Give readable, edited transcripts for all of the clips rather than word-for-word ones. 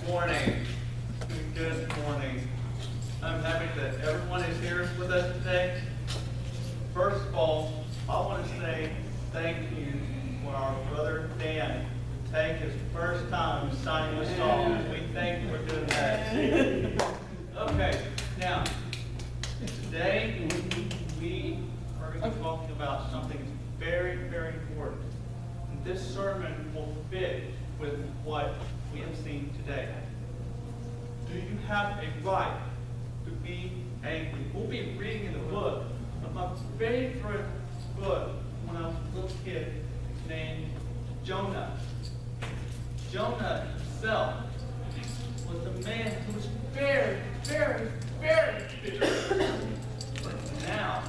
morning. Good morning. I'm happy that everyone is here with us today. First of all, I want to say thank you for our brother Dan to take his first time signing us off. We thank you for doing that. Okay, now, today we are going to be talking about something very, very important. And this sermon will fit with what we have seen today. Do you have a right to be angry? We'll be reading in the book of my favorite book when I was a little kid named Jonah. Jonah himself was a man who was very, very, very bitter. But now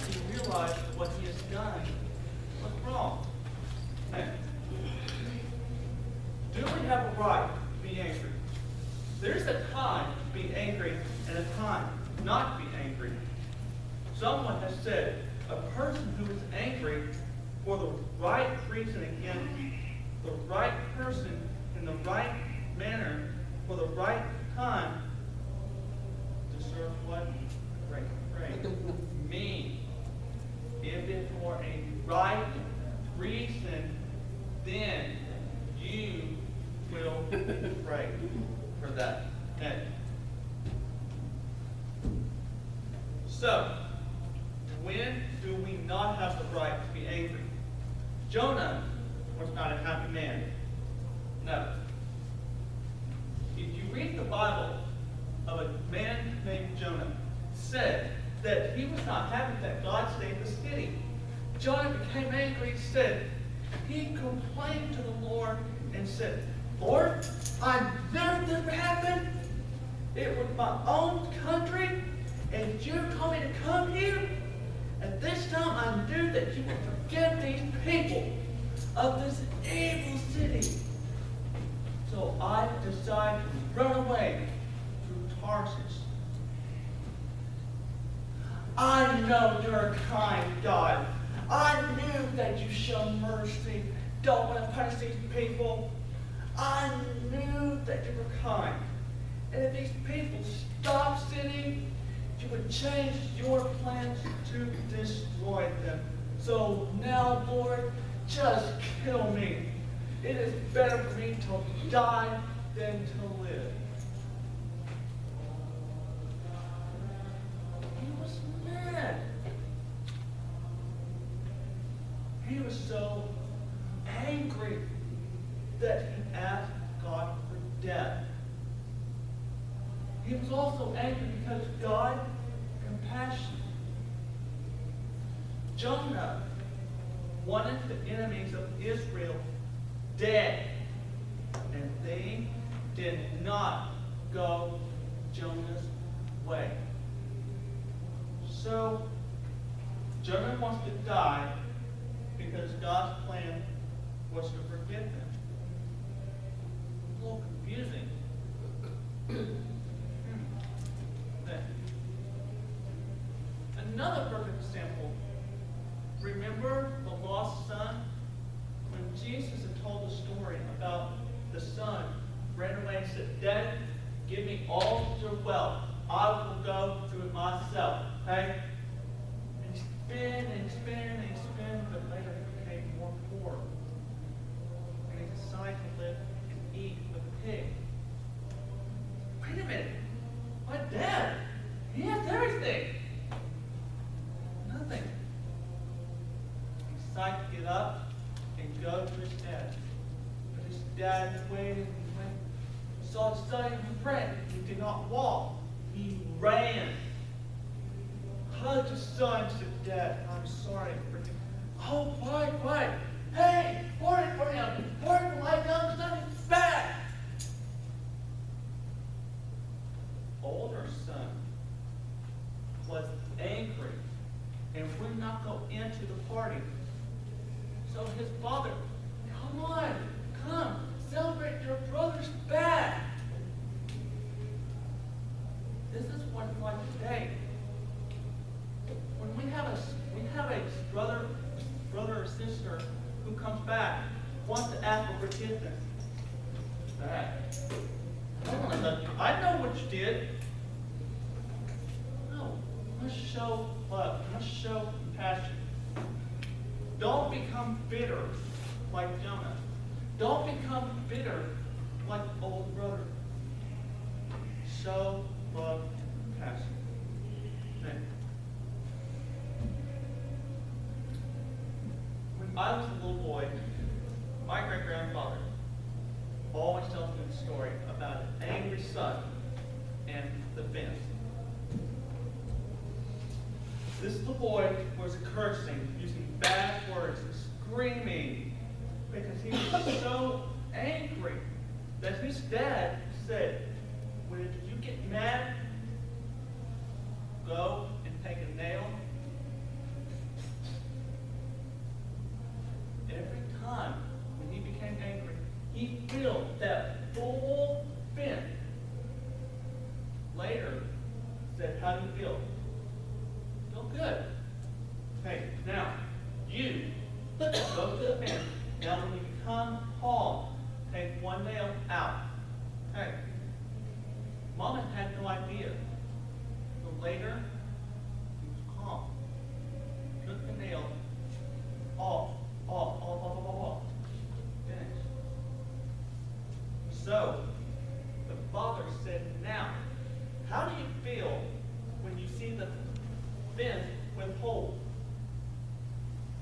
he realized that what he has done was wrong. And do we have a right to be angry? There's a time to be angry and a time not to be angry. Someone has said a person who is angry for the right reason, again, the right person in the right manner for the right time deserves what? Great praise. Me. If it's for a right reason, then you will pray for that. Okay. So, when do we not have the right to be angry? Jonah was not a happy man. No. If you read the Bible of a man named Jonah, it said that he was not happy that God saved the city. Jonah became angry and said, he complained to the Lord and said, Lord, I knew this would happen. It was my own country, and you told me to come here. And this time I knew that you would forgive these people of this evil city. So I decided to run away through Tarsus. I know you're a kind God. I knew that you show mercy, don't want to punish these people. I knew that you were kind. And if these people stopped sinning, you would change your plans to destroy them. So now, Lord, just kill me. It is better for me to die than to live. He was mad. He was so angry that he asked God for death. He was also angry because God compassion. Jonah wanted the enemies of Israel dead, and they did not go Jonah's way. So Jonah wants to die because God's plan was to forgive him. A little confusing. Another perfect example. Remember the lost son? When Jesus had told the story about the son ran away and said, Dad, give me all your wealth. I will go through it myself. Okay? And he spent and spent and spent, but later he became more poor. And he decided to live and eat with a pig. Wait a minute. My dad, he has everything. Nothing. He decided to get up and go to his dad. But his dad waited and went. Saw his son and friend. He did not walk. He ran. Hugged his son and said, Dad, I'm sorry for you. Oh, why? Hey, worry for him. Worry for my young son is back. Older son was angry and would not go into the party. So his father, come, celebrate your brother's back. This is what it's like today. When we have a brother or sister who comes back, wants to ask for forgiveness, that? I don't want to love you. I know what you did. No, I must show love. I must show compassion. Don't become bitter like Jonah. Don't become bitter like old brother. Show love and compassion. Okay. When I was a little boy, my great-grandfather always tells me the story about an angry son and the fence. This little boy was cursing, using bad words, screaming, because he was so angry that his dad said, when you get mad, go and take a nail. Every time when he became angry, he filled that full bin. Later, said, how do you feel? Feel good. Okay, now, you go to the bin. Now, when you become calm, take one nail out. Okay. Mama had no idea. So later, he was calm. Took the nail off. Finished. So, the father said, now, how do you feel when you see the fence with holes?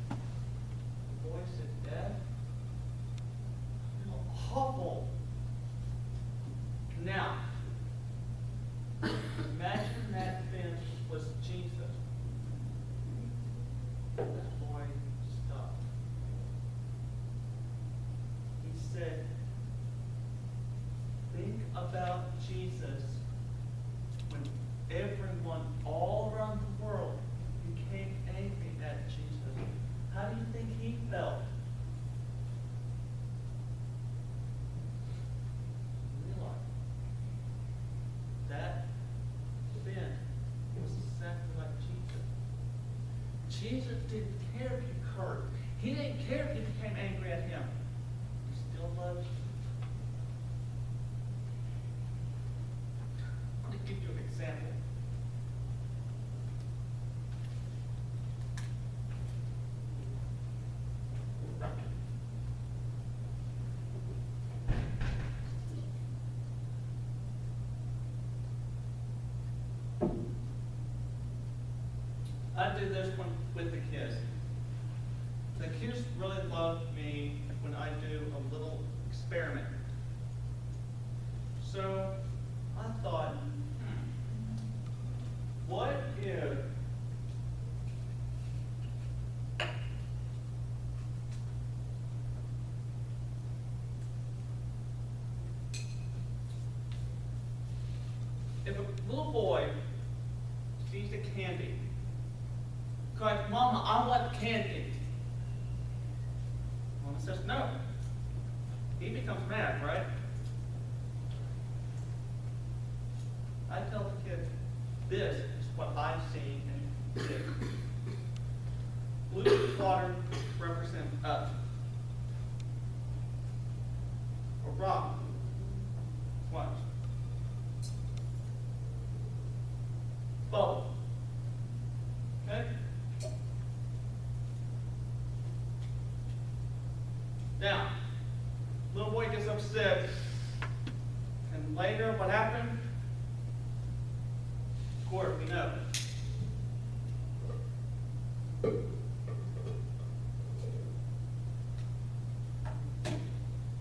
The boy said, Dad, I feel awful. Now, imagine that fence was Jesus. That boy stopped. He said, think about Jesus when everyone all around the world became angry at Jesus. How do you think he felt? Realize that sin was exactly like Jesus. Jesus didn't care if you cursed. He didn't care if you became angry at him. He still loved you. I'm going to give you an example. I do this one with the kids. The kids really love me when I do a little experiment. So I thought, what if a little boy sees a candy, cries, Mama, I want candy. Mama says no. He becomes mad, right? I tell the kid, this is what I see and did. Blue water represents up. Or rock. Watch. Bubble. Okay? Now, little boy gets upset, and later what happened? Of course, we know.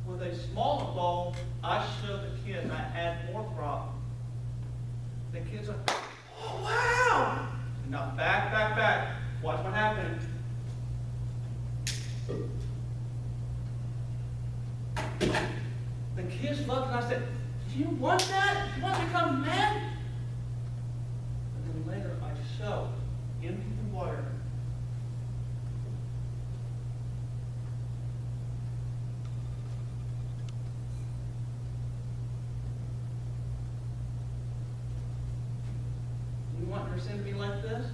With a smaller bowl, I show the kids, I add more prop. The kids are, oh wow! Now back. Watch what happened. The kids loved it, and I said, do you want that? You want to become mad? And then later I show, empty the water. You want your sin to be like this?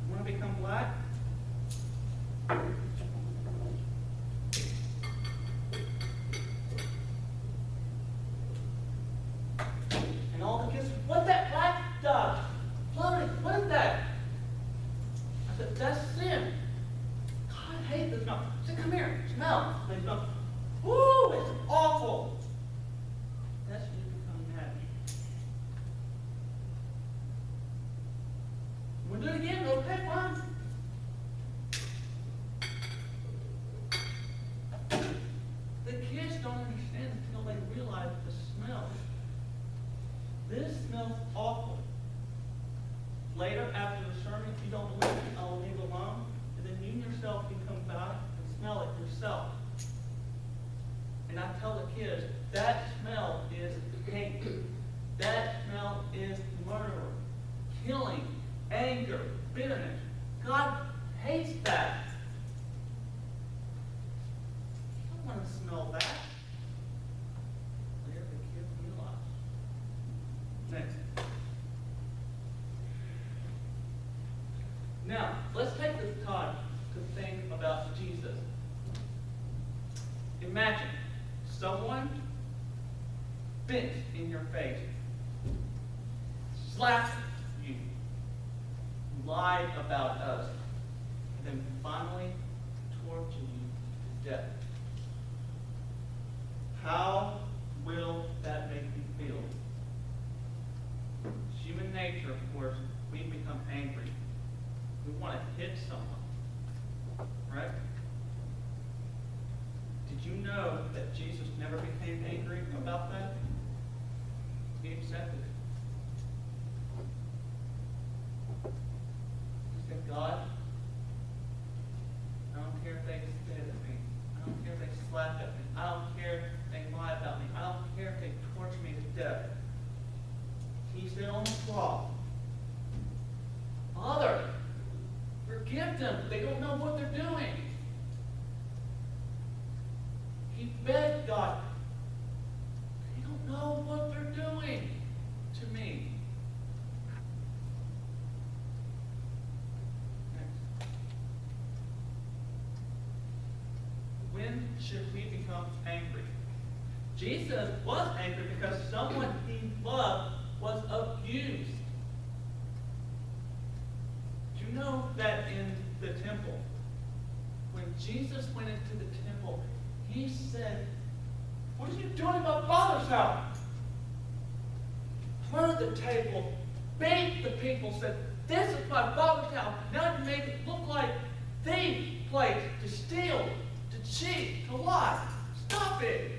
You want to become black? smell. I said, come here, smell. They smell. Woo, it's awful. That's when you become mad. We'll do it again, okay, fine. The kids don't understand until they realize the smell. This smells awful. Later, after the sermon, if you don't believe me, I'll leave it alone. And then you yourself can come back and smell it yourself. And I tell the kids, that smell is hate. That smell is murder, killing, anger, bitterness. God hates that. I don't want to smell that. Later, the kids realize. Next. Now, let's take this time to think about Jesus. Imagine someone spit in your face, slapped you, lied about us, and then finally tortured you to death. How will that make you feel? Human nature, of course, we become angry. We want to hit someone, right? Did you know that Jesus never became angry about that? He accepted it. He said, God, I don't care if they spit at me. I don't care if they slap at me. I don't care if they lie about me. I don't care if they torture me to death. He said on the cross, Father, forgive them. They don't know what they're doing. He begged God, they don't know what they're doing to me. Next. When should we become angry? Jesus was angry because someone he loved was abused. Do you know that in the temple, when Jesus went into the temple, he said, what are you doing in my Father's house? Turned the table, beat the people, said, this is my Father's house. Now you make it look like the place to steal, to cheat, to lie. Stop it.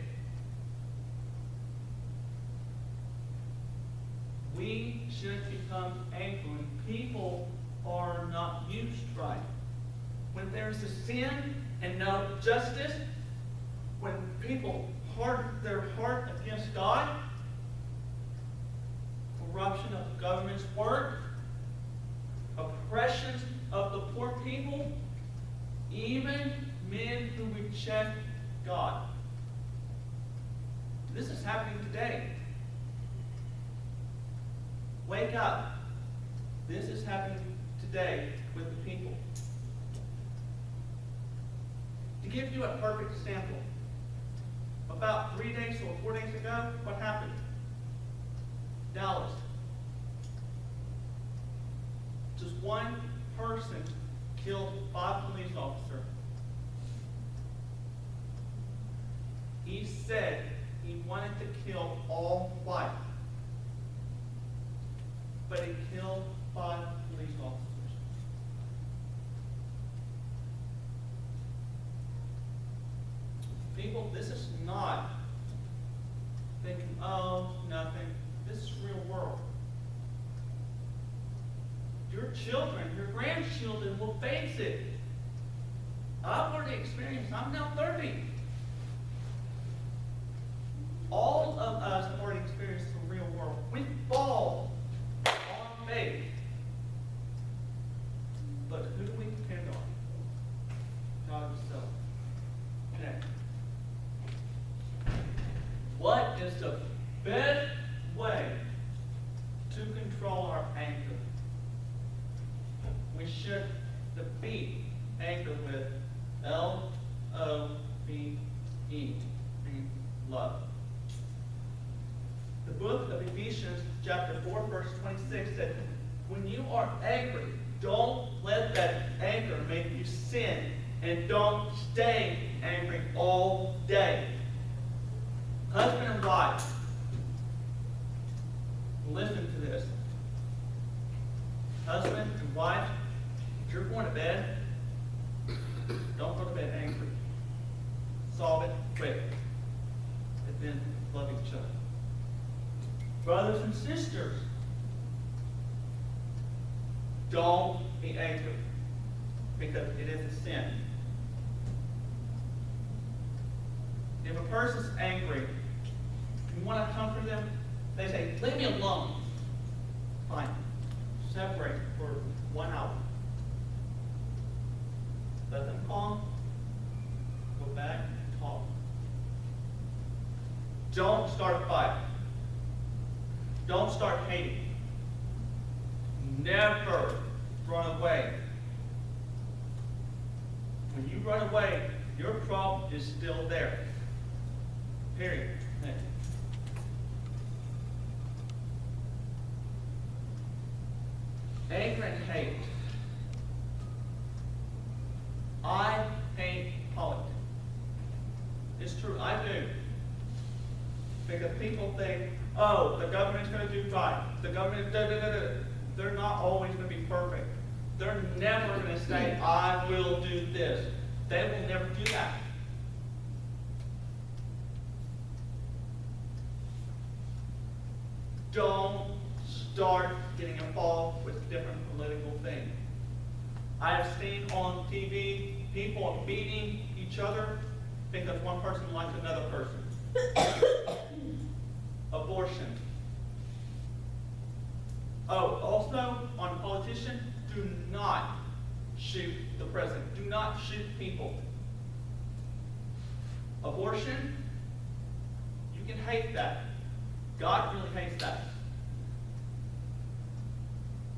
We should become angry when people are not used right. When there's a sin and no justice, when people harden their heart against God, corruption of the government's work, oppression of the poor people, even men who reject God. This is happening today. Wake up. This is happening today with the people. To give you a perfect example, about 3 days or 4 days ago, what happened? Dallas. Just one person killed 5 police officers. He said he wanted to kill all white, but he killed 5 police officers. People, this is not thinking, oh, nothing. This is real world. Your children, your grandchildren will face it. I've already experienced, I'm now 30. All of us have already experienced the real world. We fall on faith. But who do we depend on? God himself. Okay. What is the best way to control our anger? We should defeat anger with L-O-V-E, meaning love. The book of Ephesians, chapter 4, verse 26 said, when you are angry, don't let that anger make you sin, and don't don't stay angry all day. Husband and wife, listen to this. Husband and wife, if you're going to bed, don't go to bed angry. Solve it quick. And then love each other. Brothers and sisters, don't be angry, because it is a sin. If a person's angry, you want to comfort them, they say, leave me alone. Fine. Separate for 1 hour. Let them calm. Go back and talk. Don't start a fight. Don't start hating. Never run away. When you run away, your problem is still there. Period. Next. Anger and hate. I hate politics. It's true, I do. Because people think, oh, the government's going to do right. The government, they're not always going to be perfect. They're never going to say, I will do this. They will never do that. Don't start getting involved with different political things. I have seen on TV people beating each other because one person likes another person. Abortion. Oh, also on politicians, do not shoot the president. Do not shoot people. Abortion, you can hate that. God really hates that.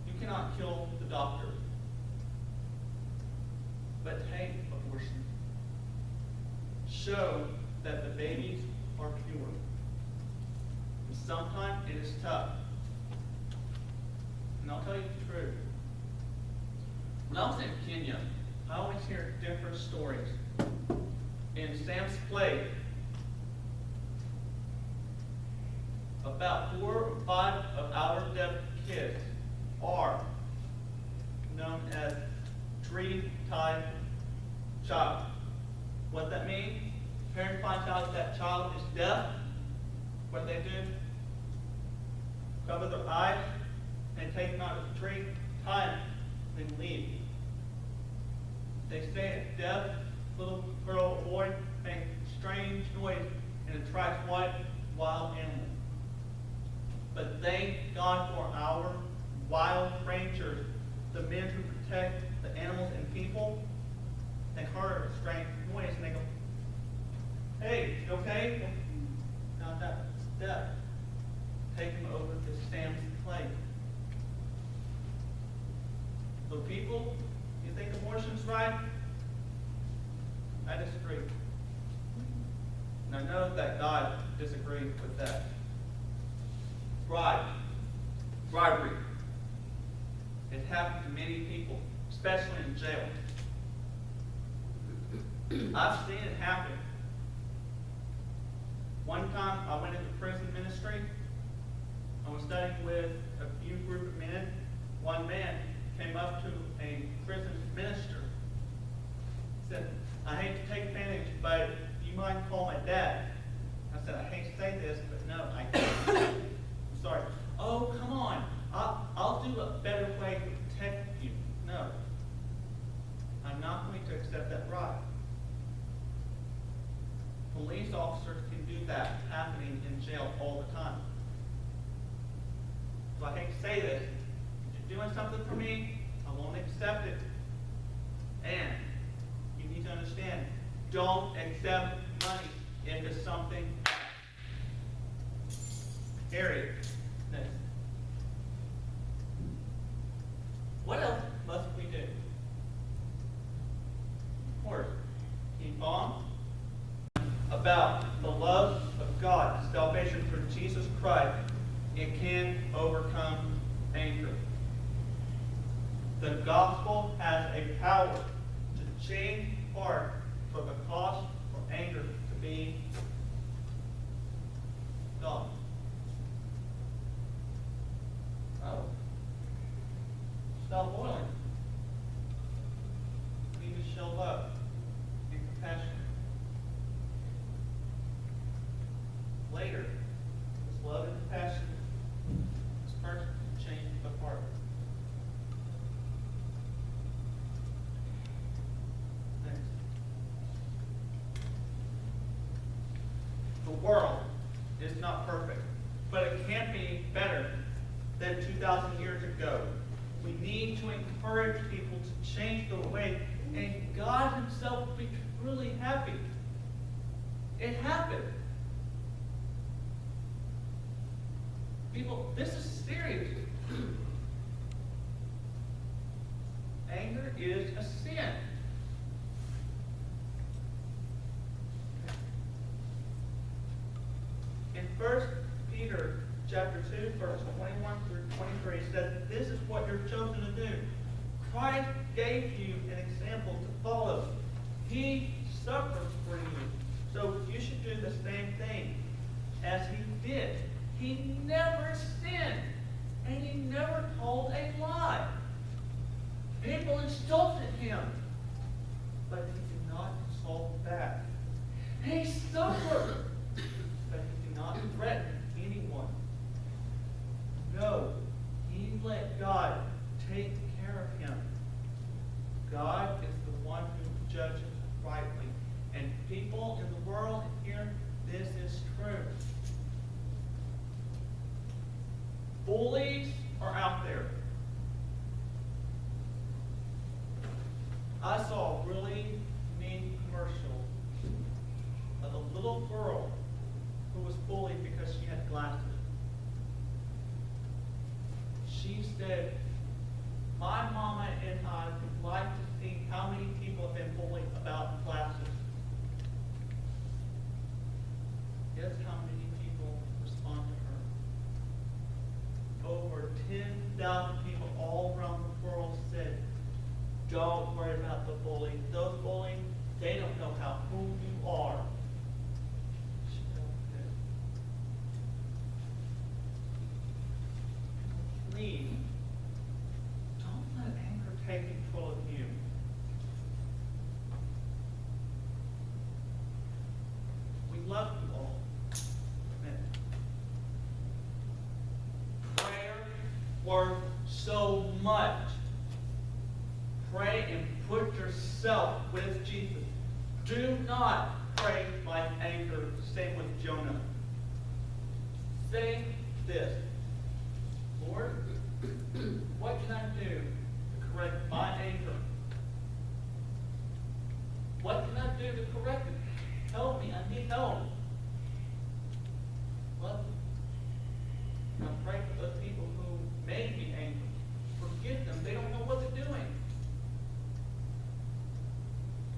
You cannot kill the doctor. But hate abortion. Show that the babies are pure. And sometimes it is tough. And I'll tell you the truth. When I was in Kenya, I always hear different stories. In Sam's Play, about 4 or 5 of our deaf kids are known as tree-tied child. What that means, parent finds out that child is deaf. What do? Cover their eyes and take them out of the tree, tie them, then leave. They say a deaf little girl or boy makes strange noise and attracts what? Wild animals. But thank God for our wild rangers, the men who protect the animals and people. They heard a strange noise and they go, hey, you okay? Not that, it's deaf. Take him over to Sam's Play. So people, you think abortion's right? I disagree. And I know that God disagrees with that. Bribery. It happens to many people, especially in jail. I've seen it happen. One time I went into prison ministry. I was studying with a few group of men. One man came up to a prison minister. He said, I hate to take advantage, but do you mind calling my dad? I said, I hate to say this, but no, I can't. I'm sorry. Oh, come on. I'll do a better way to protect you. No. I'm not going to accept that bribe. Police officers can do that happening in jail all the time. So I hate to say this. If you're doing something for me, I won't accept it. And you need to understand, don't accept money if it's something. Period. Next. What else must we do? Of course, keep on about the love of God, salvation through Jesus Christ. It can overcome anger. The gospel has a power to change heart The world is not perfect, but it can be better than 2,000 years ago. We need to encourage people to change the way, and God himself will be truly happy. It happened. People, this is serious. Anger is a sin. In 1 Peter chapter 2, verse 21 through 23, it says, this is what you're chosen to do. Christ gave you an example to follow. He suffered for you, so you should do the same thing as he did. He never sinned, and he never told a lie. People insulted him, but he did not insult back. He suffered, but he did not threaten anyone. No, he let God take care of him. God is the one who judges rightly. And people in the world hear this is true. Bullies are out there. I saw a really mean commercial of a little girl who was bullied because she had glasses. She said, my mama and I would like to see how many people have been bullied about glasses. Guess how many people respond to her? Over 10,000 people all around the world said, don't worry about the bullying. Those bullying, they don't know who you are. She said, please, don't let anger take control of you. We love you all. Amen. Prayer worth so much. Pray and put yourself with Jesus. Do not pray like anger. Same with Jonah. Say this, Lord, what can I do to correct my anger? What can I do to correct it? Help me, I need help. Well, I pray for those people who made me angry. Forgive them, they don't know what they're doing.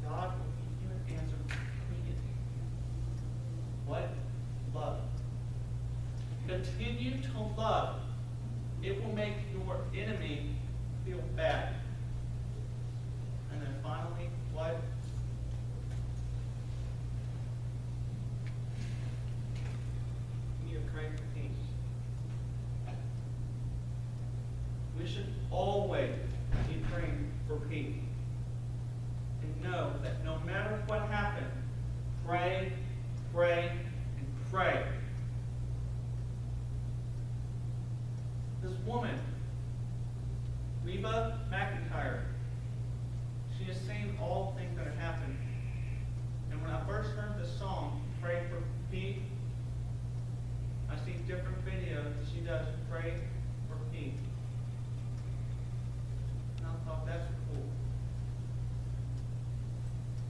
God will give you an answer immediately. What? Love. Continue to love. It will make your enemy feel bad. And then finally, what? You need to pray for peace. We should always be praying for peace. And know that no matter what happens, pray, pray, and pray. This woman, Reba McIntyre, she has seen all things that have happened. And when I first heard the song, Pray for Peace, I see different videos that she does pray for peace. And I thought, that's cool.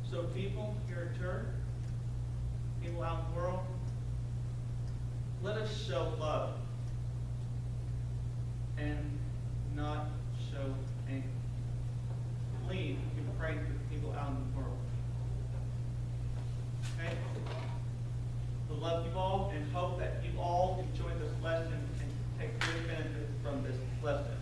So people here at church, people out in the world, let us show love and not show anger. Please, you pray for the people out in the world. Okay? We love you all and hope that you all enjoy this lesson and take good benefit from this lesson.